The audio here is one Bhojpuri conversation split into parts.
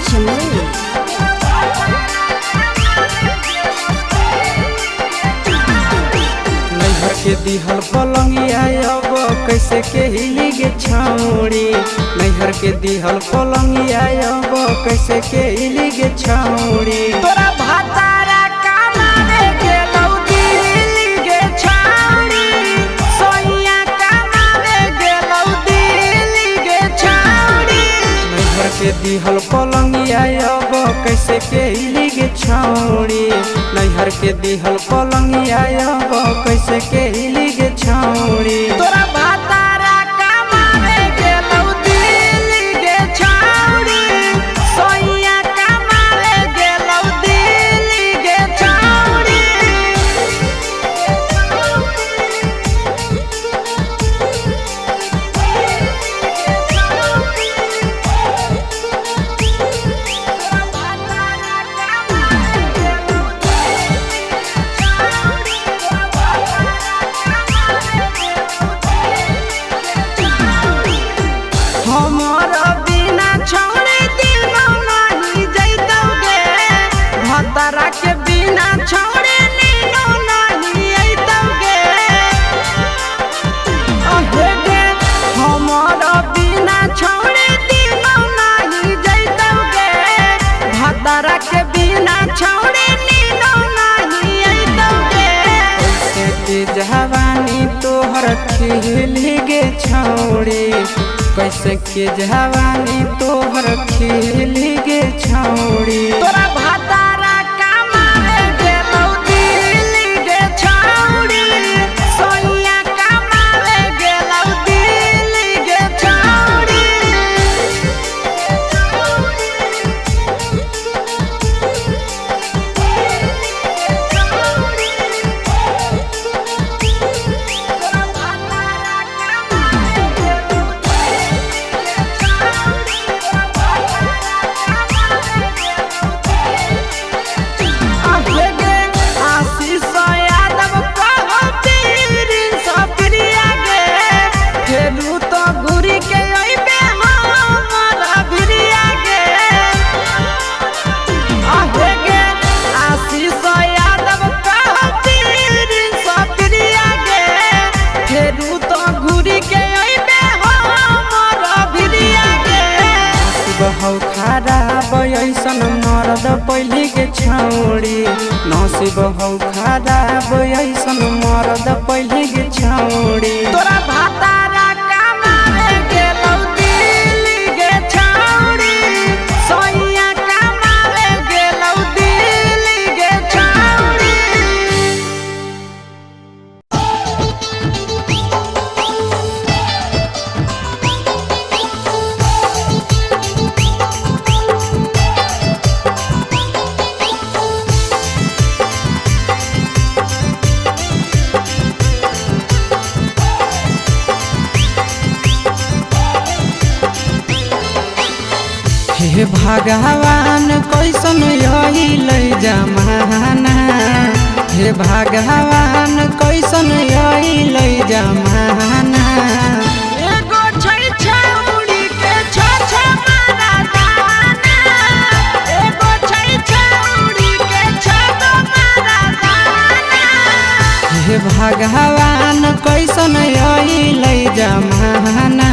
चमेली। नैहर के दिहल पलंगिया अब कैसे के हिली गे छौड़ी। नैहर के दिहल पलंगिया अब कैसे के हिली गे छौड़ी। तोरा भातारा कमावे गेलौ दिल्ली गे छौड़ी। सोइया कमावे गेलौ दिल्ली गे छौड़ी। नैहर के दिहल पलंगिया अब कैसे के हिली गे छौड़ी। नैहर के दिहल पलंगिया अब कैसे के हिली गे छौड़ी। तोरा भातारा कमावे गेलौ दिल्ली गे छौड़ी। सोइया कमावे गेलौ दिल्ली गे छौड़ी। हमर बिना छौड़े दिनो नहीं जैतौगे। भतरा के बिना छौड़े नीनो नहीं अइतौगे। अहे गे हमर बिना छौड़े दिनो नहीं जैतौगे। भतरा के बिना छौड़े नीनो नहीं अइतौगे। कैसे के जवानी तोहर खिली गे छौड़ी। कैसे के जवानी तोहर खिली गे छौड़ी। तोरा भातारा कमावे गेलौ दिल्ली गे छौड़ी। सोइया कमावे गेलौ दिल्ली गे छौड़ी। अहे गे आशीष यादव कहो पीरिन सप्रिया गे। फेरू तो घुरी के अइबे हमरा भिरिया गे। अहे गे आशीष यादव कहो पीरिन सप्रिया गे। फेरू तो घुरी के अइबे हमरा भिरिया गे। बहु खराब ऐसन मरद पहली के छौड़ी। नसीब हौ खराब ऐसन मरद पहली के छौड़ी। तोरा भातारा कमावे गेलौ दिल्ली गे छौड़ी। सोइया कमावे गेलौ दिल्ली गे छौड़ी। हे भगवान कैसन अइल जमाना। हे भगवान कैसन अइल जमाना। एगो छै छौड़ी के छ मारा दाना। एगो छै छौड़ी के छ मारा दाना। हे भगवान कैसन अइल जमाना।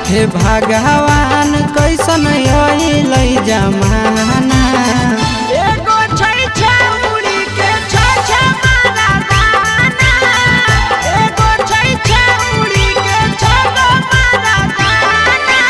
हे भगवान कैसन अइल जमाना। एगो छै छौड़ी के छ मारा दाना। एगो छै छौड़ी के छ मारा दाना।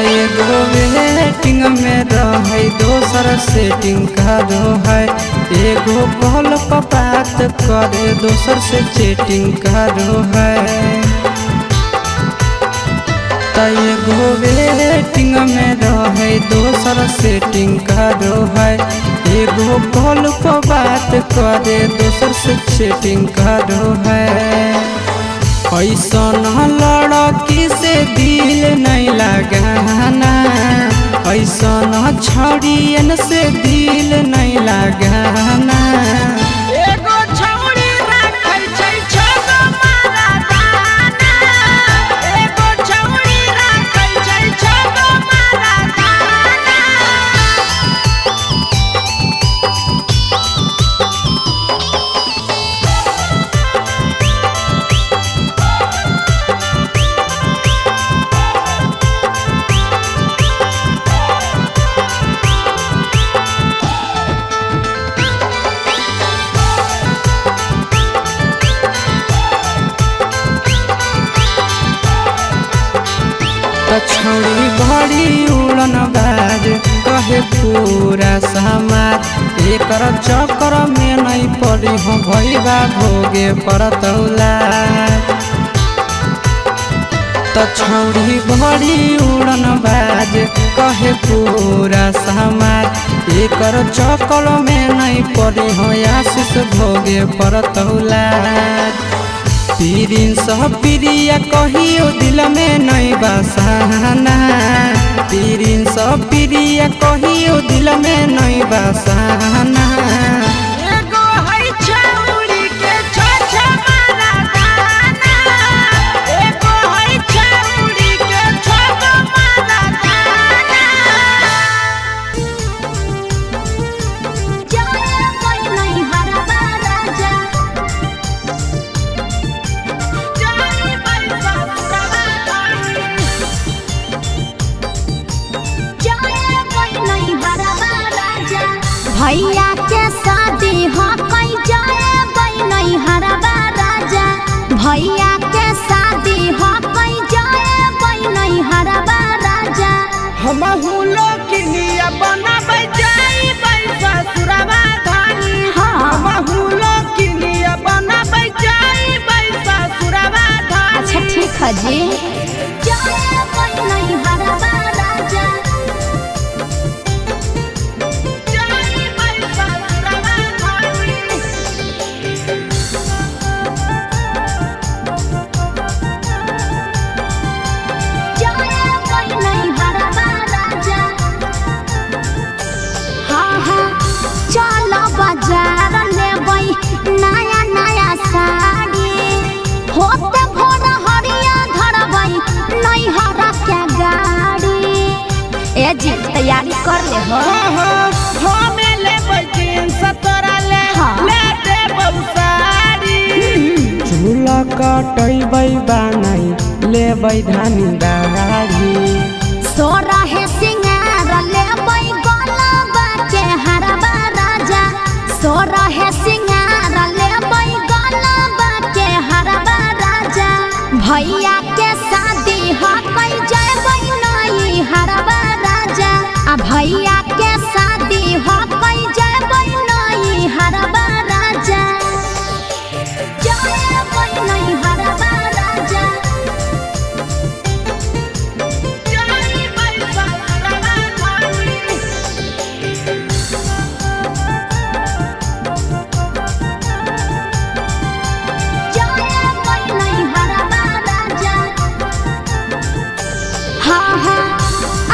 एगो वेटिंग में रहे दोसर सेटिंग करो है। एगो कॉल पर बात करे दोसर से चैटिंग करो है। त एगो वेटिंग में रहे दोसर सेटिंग करो है, एगो कॉल पर बात करे दोसर से चैटिंग करो है। ऐसन लड़की से दिल नहीं लगाना, ऐसन छड़ियन से दिल नहीं लगाना। एगो छौरी राखै छै छगो मरदाना, एगो छौरी राखै छै छगो मरदाना। छौड़ी बड़ी उड़न बाज कहे पूरा समाज, एकर चक्कर में नहीं पड़ी हो भैया भोगे परतौला। त छौड़ी बड़ी उड़न बाज कहे पूरा समाज, एकर चक्कर में नहीं पड़ी हो आशीष भोगे परतौला। पीरिन सह प्रिया कहियो दिल में नहीं बसाना, पीरिन सह प्रिया कहियो दिल में नहीं बसाना। एगो है छौरी के छ मरदाना, एगो है छौरी के छगो मरदाना। जाए कोई नहीं हरबा राजा, जाई बैसा सवारी, जाए कोई नहीं हरबा राजा। भैया के शादी हो कोई जाए कोई नहीं हरबा राजा, भैया के शादी हो कोई जाए कोई नहीं हरबा राजा। हमहू लोकिनिया बनाबै जाई बैसा सुरवा धानी, हाँ। हमहू लोकिनिया बनाबै जाई बैसा सुरवा धानी। अच्छा ठीक है जी। जाए कोई नहीं हरबा राजा, जाई बैसा सुरवा धानी। जाए कोई नहीं हरबा राजा। हाँ हाँ चलो बाजार लेबै नया नया साड़ी, होते भोर हरिया धरबै नहीं हरा के गाड़ी। ए जी तैयारी कर ले हो। हमें लेबै जींस तोरा ले हाँ। ले देबौ साड़ी। झूला कटैबै बानै लेबै धानी दाढ़ी, सोरा है सिंगार लेबै गलबा के हरबा राजा, सोरा है सिंगार लेबै गलबा के हरबा राजा। भैया के शादी हो कोई जयबै नहीं हरबा राजा, आ भैया के शादी हो कोई जयबै नहीं हरबा राजा। जाए कोई नहीं हरबा राजा, जाई बैसा सुरवा धानी। जाए कोई नहीं हरबा राजा। हाँ हाँ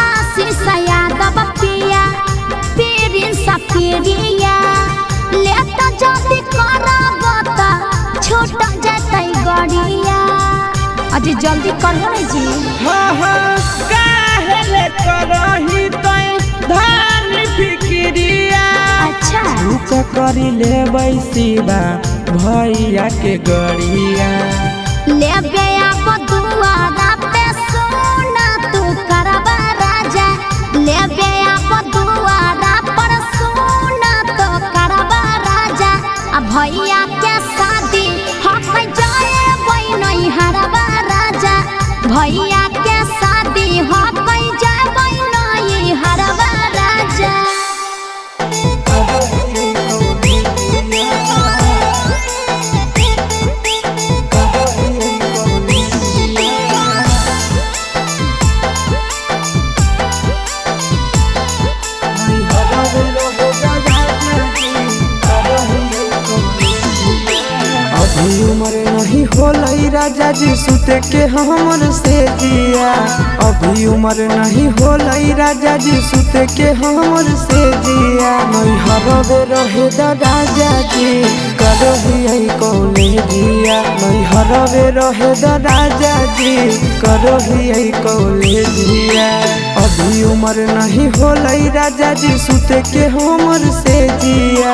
आशीष यादव पिया पीरिन सफिरिया, ले तो जल्दी करब त छूट जतै गड़िया। अजी जल्दी करहो रे जी। काहे ले करही तै धान फिकिरिया। अच्छा रुक करी लेबै शिवा भैया के गड़िया। ले गया दुआरा पे सोना तू करबा राजा, ले गया दुआरा पर सोना तो करबा राजा। आ भैया के शादी हम जाए कोई नहीं हरबा राजा, भैया के शादी हम जाए नहीं हरबा राजा। अभी उम्र नहीं होलई राजा जी सुते के हमर से जिया। अभी उम्र नहीं होलई राजा जी सुते के हमर से जिया। नहीं हरवे रहे द राजा जी करही कौले जिया। नहीं हरवे रहे द राजा जी करही कौले जिया। अभी उम्र नहीं होलई राजा जी सुते के हमर से जिया।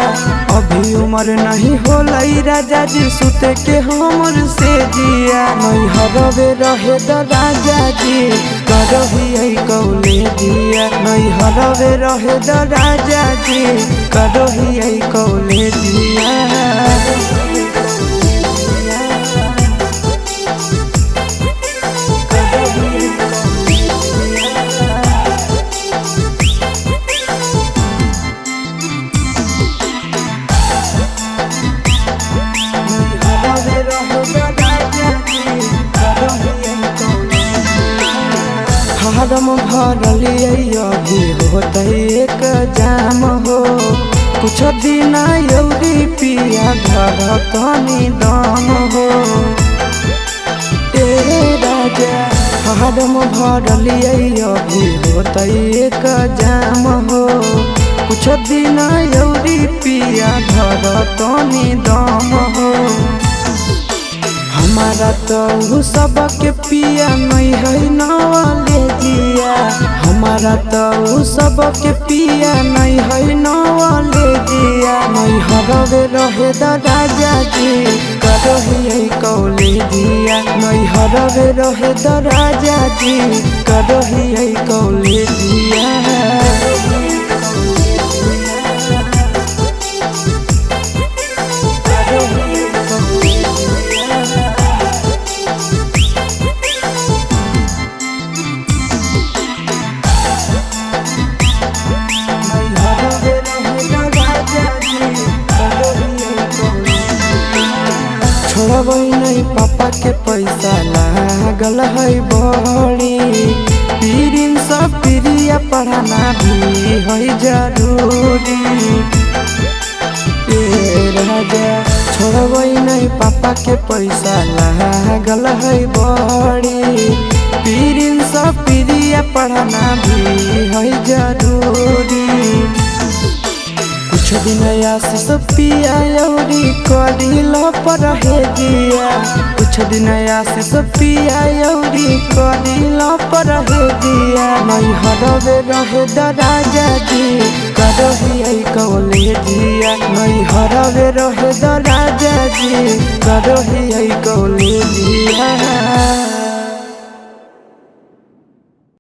अभी उम्र नहीं होलई राजा जी सुते के हमर से जिया। नहीं हरवे रहे द राजा जी करही कौले जिया। नहीं हरवे रहे द राजा जी करही कौले जिया। फारम भरलिए अभी होते एक जाम हो। कुछ दिन यौरी पिया घर तनी दम हो। ए राजा फारम भरलिए अभी होते एक जाम हो। कुछ दिन यौरी पिया घर तनी दम हो। हमारा तो सबके पिया नहीं है नवाले जिया। हमारा तो सबके पिया नहीं है नवाले जिया। नहीं हरवे रहे द राजा जी करही कौले जिया। नहीं हरवे रहे द राजा जी करही कौले जिया। छोड़बै नहीं पापा के पैसा लागल है बड़ी। पीरिन सब प्रिया पढ़ाना भी है जरूरी। ए राजा छोड़बै नहीं पापा के पैसा लागल है बड़ी। पीरिन सब प्रिया पढ़ाना भी है जरूरी। कुछ दिन आशीष पिया यौरी करिल पर हे जिया। कुछ दिन आशीष पिया यौरी करिल पर हे जिया। नहीं हरवे रहे द राजा जी करही कौले जिया। नहीं हरवे रहे द राजा जी करही कौले जिया।